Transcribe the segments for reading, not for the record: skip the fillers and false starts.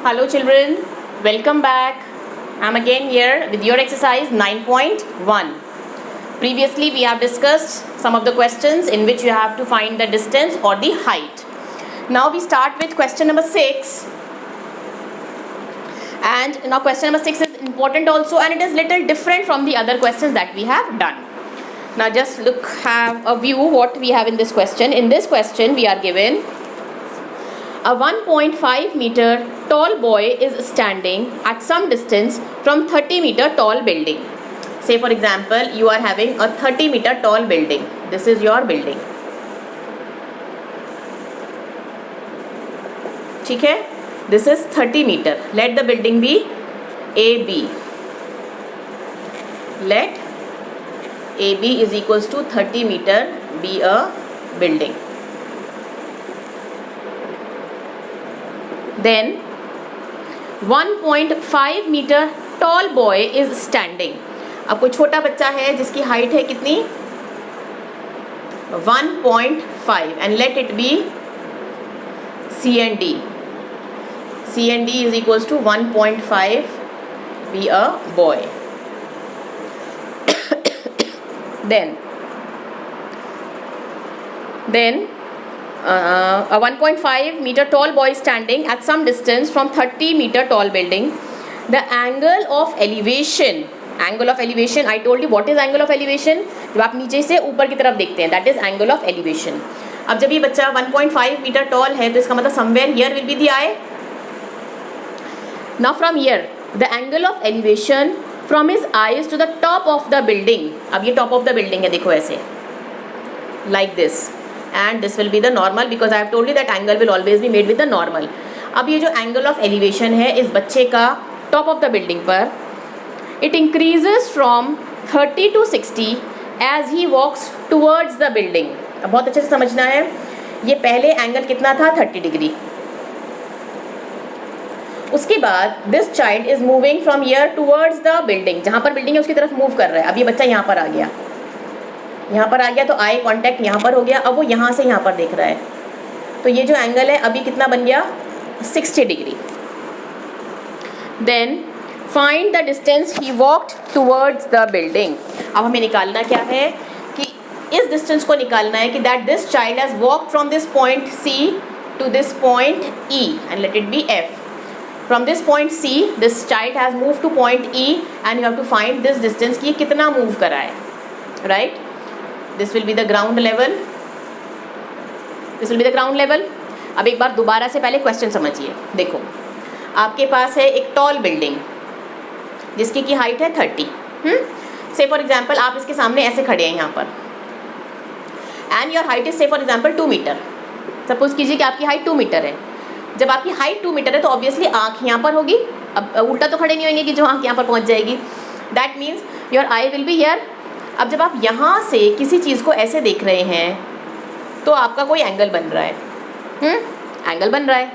Hello children, welcome back. I am again here with your exercise 9.1. Previously we have discussed some of the questions in which you have to find the distance or the height. Now we start with question number 6. And now question number 6 is important also, and it is little different from the other questions that we have done. Now just have a view what we have in this question. In this question we are given a 1.5 meter tall boy is standing at some distance from 30 meter tall building. Say for example, you are having a 30 meter tall building. This is your building. ठीक है? This is 30 meter. Let the building be AB. Let AB is equals to 30 meter be a building. Then 1.5 meter tall boy is standing. अब कोई छोटा बच्चा है जिसकी height है कितनी 1.5 and let it be C and D. C and D is equals to 1.5 be a boy. Then a 1.5 meter tall boy standing at some distance from 30 meter tall building. The angle of elevation, I told you what is angle of elevation. जब आप नीचे से ऊपर की तरफ देखते हैं, that is angle of elevation. अब जब ये बच्चा 1.5 meter tall है तो इसका मतलब somewhere here will be the eye. Now from here the angle of elevation from his eyes to the top of the building. अब ये top of the building है, देखो ऐसे like this. And this will be the normal because I have told you that angle will always be made with the normal. अब ये जो angle of elevation है इस बच्चे का top of the building पर, it increases from 30 to 60 as he walks towards the building. अब बहुत अच्छे से समझना है, ये पहले angle कितना था 30 डिग्री. उसके बाद this child is moving from here towards the building. जहाँ पर building है उसकी तरफ move कर रहा है. अब ये बच्चा यहाँ पर आ गया, यहाँ पर आ गया तो आई कांटेक्ट यहाँ पर हो गया. अब वो यहाँ से यहाँ पर देख रहा है तो ये जो एंगल है अभी कितना बन गया 60 degree. Then find the distance he walked towards the building. अब हमें निकालना क्या है कि इस डिस्टेंस को निकालना है कि that this child has walked from this point C to this point E and let it be F. From this point C this child has move to point E and you have to find this distance कि ये कितना move करा है. Right, this will be the ground level. This will be the ground level. अब एक बार दोबारा से पहले क्वेश्चन समझिए. देखो आपके पास है एक टॉल बिल्डिंग जिसकी की हाइट है 30. से फॉर एग्जांपल आप इसके सामने ऐसे खड़े हैं यहाँ पर एंड योर हाइट इज से फॉर एग्जांपल 2 मीटर. सपोज कीजिए कि आपकी हाइट 2 मीटर है. जब आपकी हाइट 2 मीटर है तो ऑब्वियसली आँख यहाँ पर होगी. अब उल्टा तो खड़े नहीं होंगे कि जो आँख यहाँ पर पहुँच जाएगी. That means your I will be here. अब जब आप यहाँ से किसी चीज़ को ऐसे देख रहे हैं तो आपका कोई एंगल बन रहा है. एंगल बन रहा है.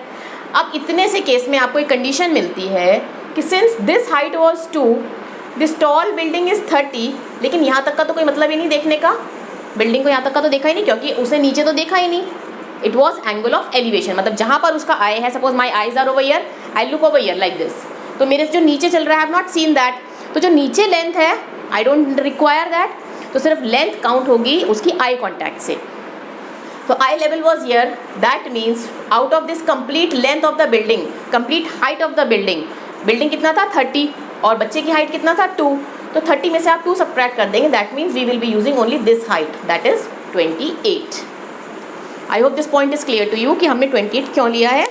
अब इतने से केस में आपको एक कंडीशन मिलती है कि since this height was 2, this tall building is 30, लेकिन यहाँ तक का तो कोई मतलब ही नहीं देखने का. बिल्डिंग को यहाँ तक का तो देखा ही नहीं क्योंकि उसे नीचे तो देखा ही नहीं. It was angle of elevation. मतलब जहाँ पर उसका आई है, suppose my eyes are over here, I look over here like this. तो मेरे जो नीचे चल रहा है I have not seen that. तो जो नीचे लेंथ है आई डोंट रिक्वायर दैट. तो सिर्फ लेंथ काउंट होगी उसकी आई कॉन्टैक्ट से. तो eye level was here. That means out of this complete length of the building, complete height of the building, building कितना था 30 और बच्चे की हाइट कितना था 2. तो 30 में से आप 2 सब्ट्रैक्ट कर देंगे. That means we will be using only this height, that is 28. I hope this point is clear to you कि हमने 28 क्यों लिया है.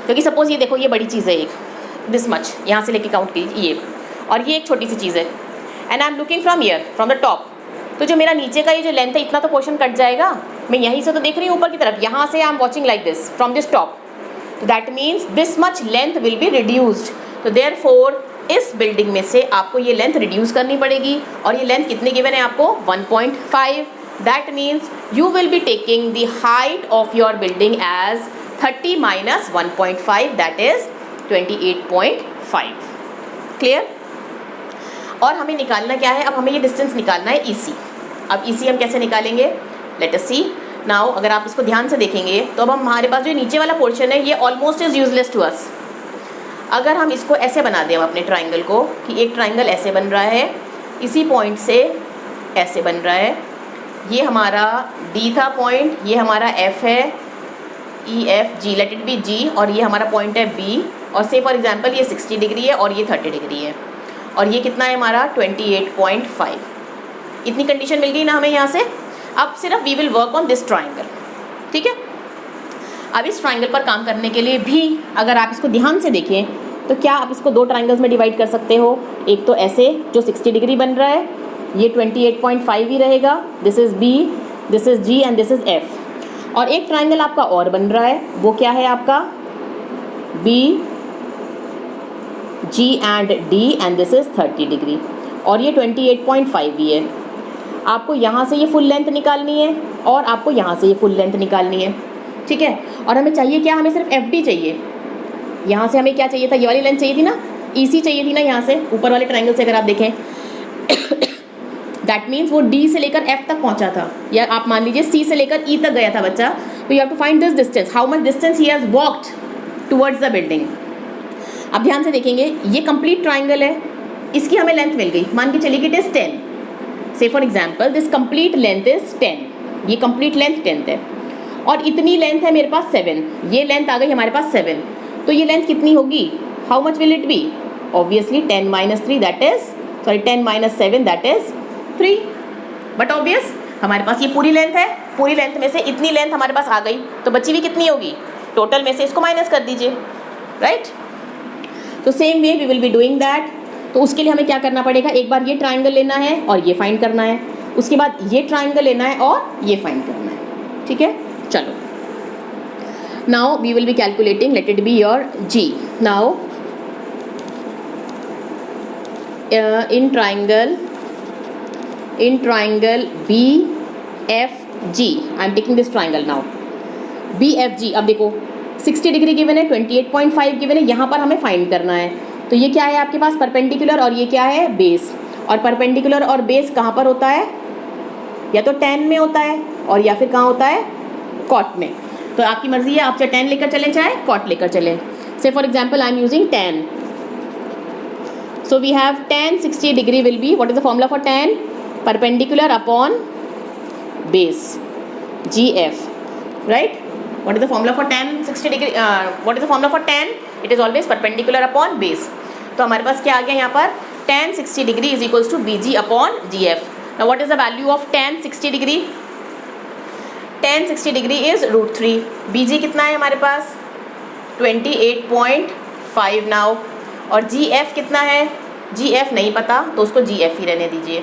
क्योंकि सपोज ये देखो ये बड़ी चीज़ है एक, दिस मच यहाँ से लेके काउंट कीजिए ये, और ये एक छोटी सी चीज़ है and I am looking from here from the top. तो जो मेरा नीचे का ये जो लेंथ है इतना तो पोर्शन कट जाएगा. मैं यहीं से तो देख रही हूँ ऊपर की तरफ, यहाँ से I am watching like this from this top. तो that means this much length will be reduced. तो देयरफॉर इस बिल्डिंग में से आपको ये लेंथ रिड्यूस करनी पड़ेगी. और ये लेंथ कितने गिवन है आपको 1.5. That means you will be taking the height of your building as 30 minus 1.5, that is 28.5. Clear. और हमें निकालना क्या है, अब हमें ये डिस्टेंस निकालना है EC. अब EC हम कैसे निकालेंगे, लेट अस सी. नाउ अगर आप इसको ध्यान से देखेंगे तो अब हमारे पास जो नीचे वाला पोर्शन है ये almost is useless to us. अगर हम इसको ऐसे बना दें अपने ट्राइंगल को कि एक ट्राइंगल ऐसे बन रहा है, इसी पॉइंट से ऐसे बन रहा है, ये हमारा D था पॉइंट, ये हमारा F है, E F G, late it B G, और ये हमारा पॉइंट है B, और से फॉर एग्जांपल ये 60 डिग्री है और ये 30 डिग्री है, और ये कितना है हमारा 28.5। इतनी कंडीशन मिल गई ना हमें यहाँ से। अब सिर्फ we will work on this triangle, ठीक है। अब इस ट्राइंगल पर काम करने के लिए भी अगर आप इसको ध्यान से देखें तो क्या आप इसको दो ट्राइंगल्स में डिवाइड कर सकते हो। एक तो ऐसे जो 60 डिग्री बन रहा है, ये 28.5 ही रहेगा, this is B, this is G and this is F। और एक ट्राइंगल आपका और बन रहा है, वो क्या है आपका B, G and D and this is 30 degree, और ये 28.5 ही है। आपको यहाँ से ये फुल लेंथ निकालनी है और आपको यहाँ से ये फुल लेंथ निकालनी है, ठीक है। और हमें चाहिए क्या, हमें सिर्फ FD चाहिए। यहाँ से हमें क्या चाहिए था, ये वाली लेंथ चाहिए थी ना, EC चाहिए थी ना यहाँ से ऊपर वाले ट्राइंगल से अगर आप देखें दैट मीन्स वो D से लेकर F तक पहुँचा था, या आप मान लीजिए C से लेकर E तक गया था बच्चा। तो you have to find this distance, how much distance he has walked towards the building. अब ध्यान से देखेंगे, ये कंप्लीट ट्राइंगल है, इसकी हमें लेंथ मिल गई, मान के चलिए कि इट इज़ 10। से for example this complete length is 10, ये कंप्लीट लेंथ 10 है, और इतनी लेंथ है मेरे पास 7, ये लेंथ आ गई हमारे पास 7। तो ये लेंथ कितनी होगी, how much will it be, obviously 10 - 3 that is, sorry 10 - 7 that is 3। But obvious हमारे पास ये पूरी लेंथ है, पूरी लेंथ में से इतनी लेंथ हमारे पास आ गई, तो बची हुई कितनी होगी, टोटल में से इसको माइनस कर दीजिए, राइट। तो same way we will be doing that. तो उसके लिए हमें क्या करना पड़ेगा, एक बार ये ट्राइंगल लेना है और ये फाइंड करना है, उसके बाद ये ट्राइंगल लेना है और ये फाइंड करना है, ठीक है। चलो, now we will be calculating, let it be your G। Now in triangle BFG, I am taking this triangle now, BFG। अब देखो 60 डिग्री गिवन है, 28.5 गिवन है, यहाँ पर हमें फाइंड करना है। तो ये क्या है आपके पास, परपेंडिकुलर, और ये क्या है, बेस। और परपेंडिकुलर और बेस कहाँ पर होता है, या तो tan में होता है और या फिर कहाँ होता है, cot में। तो आपकी मर्जी है, आप चाहे tan लेकर चलें चाहे cot लेकर चलें। से for example I am using tan, so we have tan 60 degree will be, what is the formula for tan, perpendicular upon base, GF, right? What is the formula for tan 60 degree, what is the formula for tan, it is always perpendicular upon base। तो हमारे पास क्या आ गया यहाँ पर, tan 60 degree is equals to BG upon GF। now what is the value of tan 60 degree, tan 60 degree is √3, BG कितना है हमारे पास 28.5 now, और GF कितना है, GF नहीं पता तो उसको GF ही रहने दीजिए।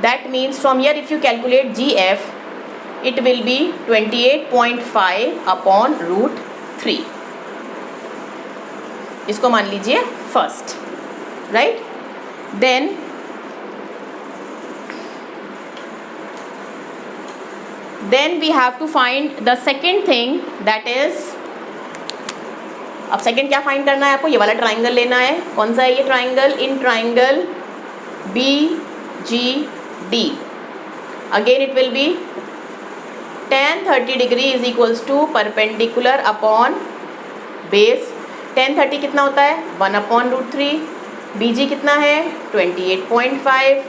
That means from here if you calculate GF it will be 28.5 upon √3। इसको मान लीजिए first, right. Then we have to find the second thing, that is, अब सेकंड क्या फाइंड करना है आपको, ये वाला ट्राइंगल लेना है। कौन सा है ये triangle, in triangle BGD, again it will be tan 30 degree is equals to perpendicular upon base. tan 30 कितना होता है, 1 अपॉन √3, BG कितना है 28.5,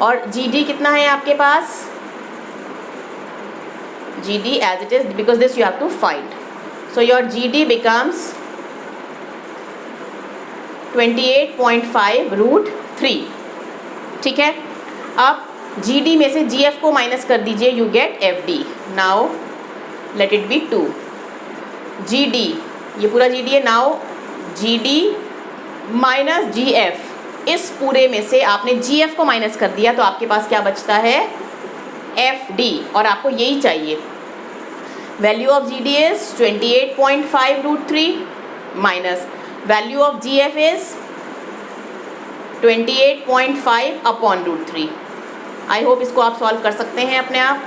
और GD कितना है आपके पास, GD as it is, because this you have to find. So your GD becomes 28.5 √3, ठीक है। अब GD में से GF को माइनस कर दीजिए, you get FD। now let it be 2, GD, ये पूरा GD है। now GD माइनस GF, इस पूरे में से आपने GF को माइनस कर दिया तो आपके पास क्या बचता है, FD, और आपको यही चाहिए। value of GD is 28.5 √3 minus value of GF is 28.5 upon √3। I hope इसको आप सॉल्व कर सकते हैं अपने आप।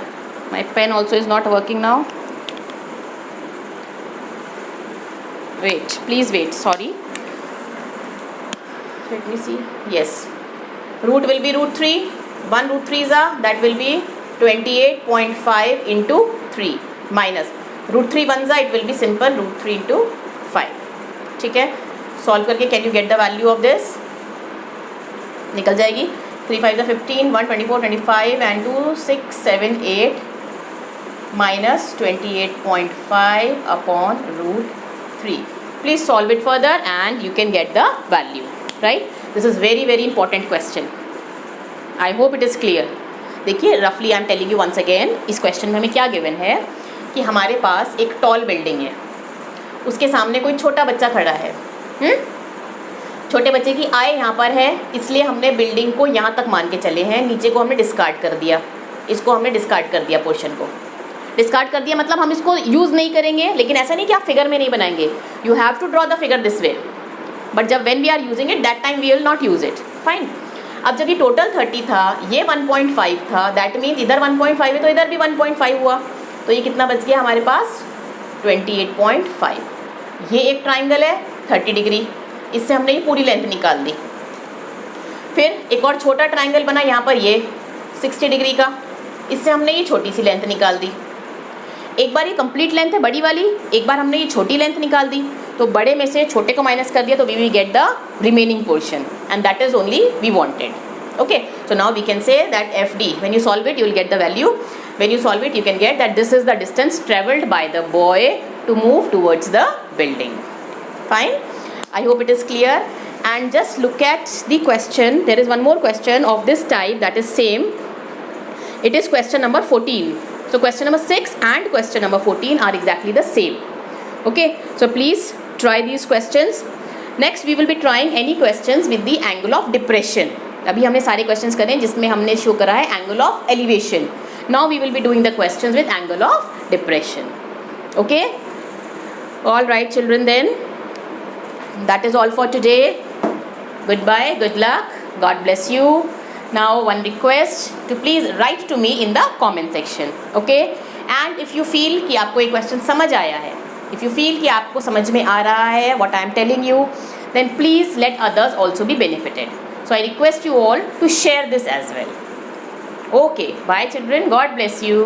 My pen also is not working now. Wait, please wait, sorry. Let me see. Yes, root will be √3, 1 √3s are, that will be 28.5 into 3 minus √3 1 it will be simple √3 into 5। ठीक है, solve करके can you get the value of this, निकल जाएगी। 3 5 15, 1 24 25 and 2 6 7 8 minus 28.5 upon root 3. Please solve it further and you can get the value, right? This is very very important question. I hope it is clear. देखिए रफली I am telling you once again, इस question में हमें क्या given है कि हमारे पास एक टॉल बिल्डिंग है, उसके सामने कोई छोटा बच्चा खड़ा है। छोटे बच्चे की आय यहाँ पर है, इसलिए हमने बिल्डिंग को यहाँ तक मान के चले हैं, नीचे को हमने डिस्कार्ड कर दिया, इसको हमने डिस्कार्ड कर दिया, पोर्शन को डिस्कार्ड कर दिया, मतलब हम इसको यूज़ नहीं करेंगे। लेकिन ऐसा नहीं कि आप फिगर में नहीं बनाएंगे, you have to draw the figure this way, but जब when we are using it that time we will not use it, fine. अब जब ये टोटल 30 था, ये 1.5 था, दैट मीन्स इधर 1.5 है तो इधर भी 1.5 हुआ, तो ये कितना बच गया हमारे पास 28.5। ये एक ट्राइंगल है 30 डिग्री, इससे हमने ये पूरी लेंथ निकाल दी। फिर एक और छोटा ट्राइंगल बना यहाँ पर, ये 60 डिग्री का, इससे हमने ये छोटी सी लेंथ निकाल दी। एक बार ये कंप्लीट लेंथ है बड़ी वाली, एक बार हमने ये छोटी लेंथ निकाल दी, तो बड़े में से छोटे को माइनस कर दिया, तो we will get the remaining portion and that is only we wanted. Okay, so now we can say that F D, when you solve it you will get the value, when you solve it you can get that this is the distance travelled by the boy to move towards the building. Fine, I hope it is clear. And just look at the question. There is one more question of this type that is same. It is question number 14. So question number 6 and question number 14 are exactly the same. Okay, so please try these questions. Next we will be trying any questions with the angle of depression. अभी हमने सारे questions करे हैं जिसमें हमने show करा है angle of elevation. Now we will be doing the questions with angle of depression. Okay, all right children, then that is all for today. Goodbye, good luck, God bless you. Now one request to please write to me in the comment section, okay? And if you feel कि आपको ये question समझ आया है, if you feel कि आपको समझ में आ रहा है what I am telling you, then please let others also be benefited. So I request you all to share this as well. Okay, bye children, God bless you.